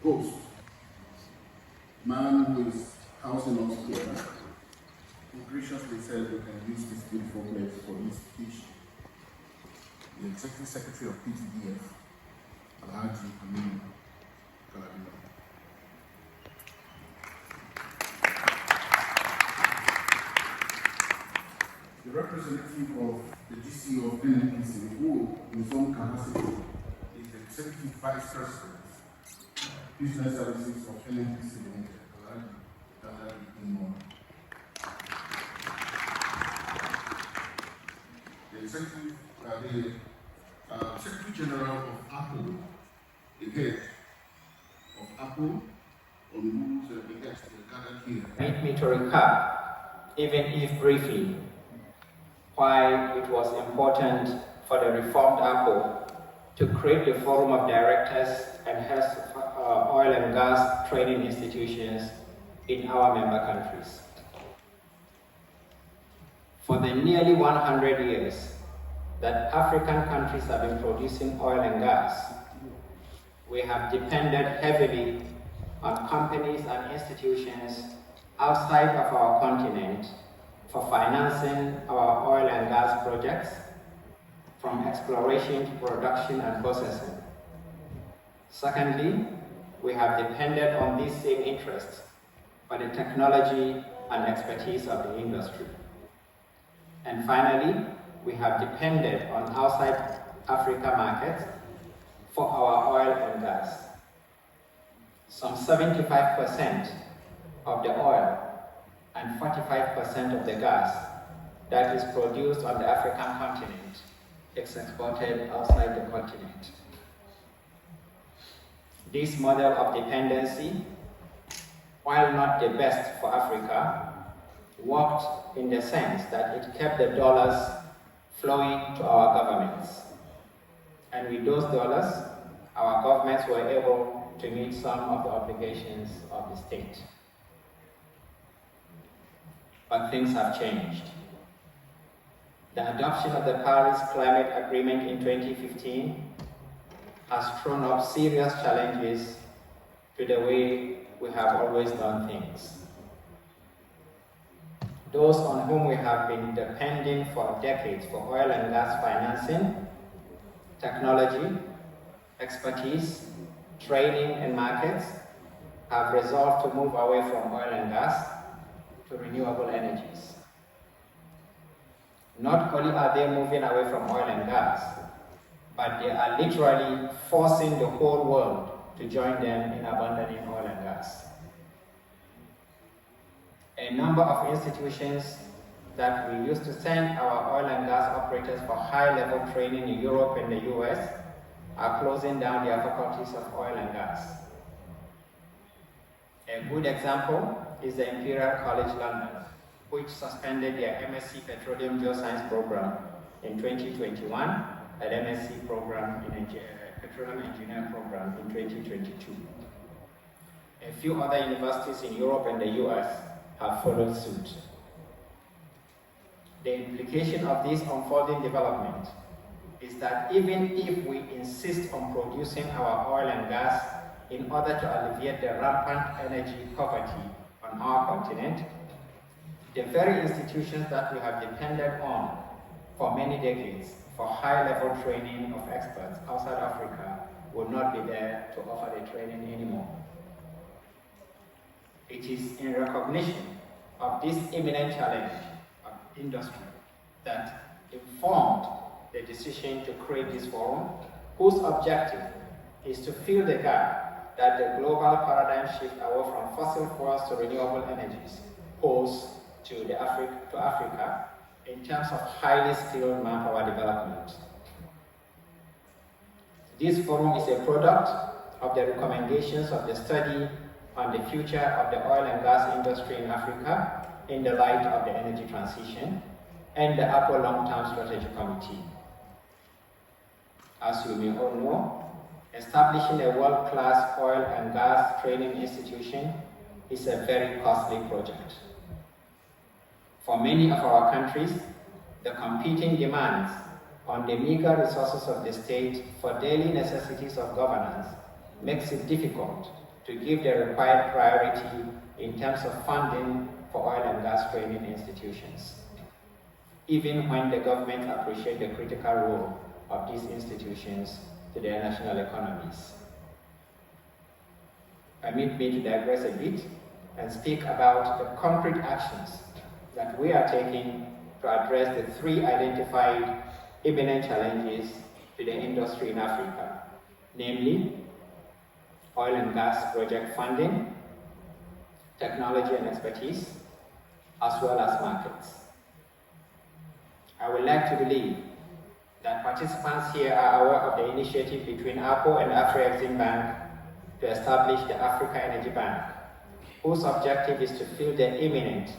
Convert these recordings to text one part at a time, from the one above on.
Host, man who is housing us here, who graciously said we can use this beautiful place for this speech, the Executive Secretary of PTDF, Alhaji Aminu Galabino. The representative of the GCO of NNPC, who in his own capacity is the Executive Vice President, Business Services of NNPC Limited, Alhaji Imo. The Secretary General of Apple, the head of Apple, on whose behest they gathered here. Permit me to recap, even if briefly, why it was important for the reformed Apple to create the Forum of Directors and health oil and gas training institutions in our member countries. For the nearly 100 years that African countries have been producing oil and gas, we have depended heavily on companies and institutions outside of our continent for financing our oil and gas projects, from exploration to production and processing. Secondly, we have depended on these same interests for the technology and expertise of the industry. And finally, we have depended on outside Africa markets for our oil and gas. Some 75% of the oil and 45% of the gas that is produced on the African continent is exported outside the continent. This model of dependency, while not the best for Africa, worked in the sense that it kept the dollars flowing to our governments. And with those dollars, our governments were able to meet some of the obligations of the state. But things have changed. The adoption of the Paris Climate Agreement in 2015 has thrown up serious challenges to the way we have always done things. Those on whom we have been depending for decades for oil and gas financing, technology, expertise, training, and markets have resolved to move away from oil and gas to renewable energies. Not only are they moving away from oil and gas, but they are literally forcing the whole world to join them in abandoning oil and gas. A number of institutions that we used to send our oil and gas operators for high-level training in Europe and the US are closing down their faculties of oil and gas. A good example is the Imperial College London, which suspended their MSc Petroleum Geoscience program in 2021 and MSc program in Petroleum Engineering program in 2022. A few other universities in Europe and the US have followed suit. The implication of this unfolding development is that even if we insist on producing our oil and gas in order to alleviate the rampant energy poverty on our continent, the very institutions that we have depended on for many decades for high-level training of experts outside Africa will not be there to offer the training anymore. It is in recognition of this imminent challenge of industry that informed the decision to create this forum, whose objective is to fill the gap that the global paradigm shift away from fossil fuels to renewable energies pose to Africa in terms of highly skilled manpower development. This forum is a product of the recommendations of the study on the future of the oil and gas industry in Africa in the light of the energy transition and the Apple Long-Term Strategy Committee. As you may all know, establishing a world-class oil and gas training institution is a very costly project. For many of our countries, the competing demands on the meager resources of the state for daily necessities of governance makes it difficult to give the required priority in terms of funding for oil and gas training institutions, even when the government appreciates the critical role of these institutions to their national economies. Permit me to digress a bit and speak about the concrete actions that we are taking to address the three identified imminent challenges to the industry in Africa, namely oil and gas project funding, technology and expertise, as well as markets. I would like to believe that participants here are aware of the initiative between APO and Afreximbank to establish the Africa Energy Bank, whose objective is to fill the imminent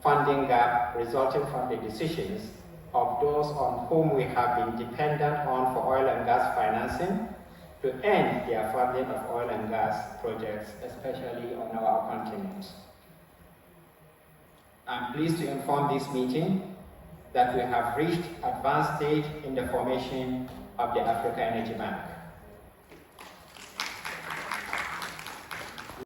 funding gap resulting from the decisions of those on whom we have been dependent on for oil and gas financing to end their funding of oil and gas projects, especially on our continent. I'm pleased to inform this meeting that we have reached advanced stage in the formation of the Africa Energy Bank.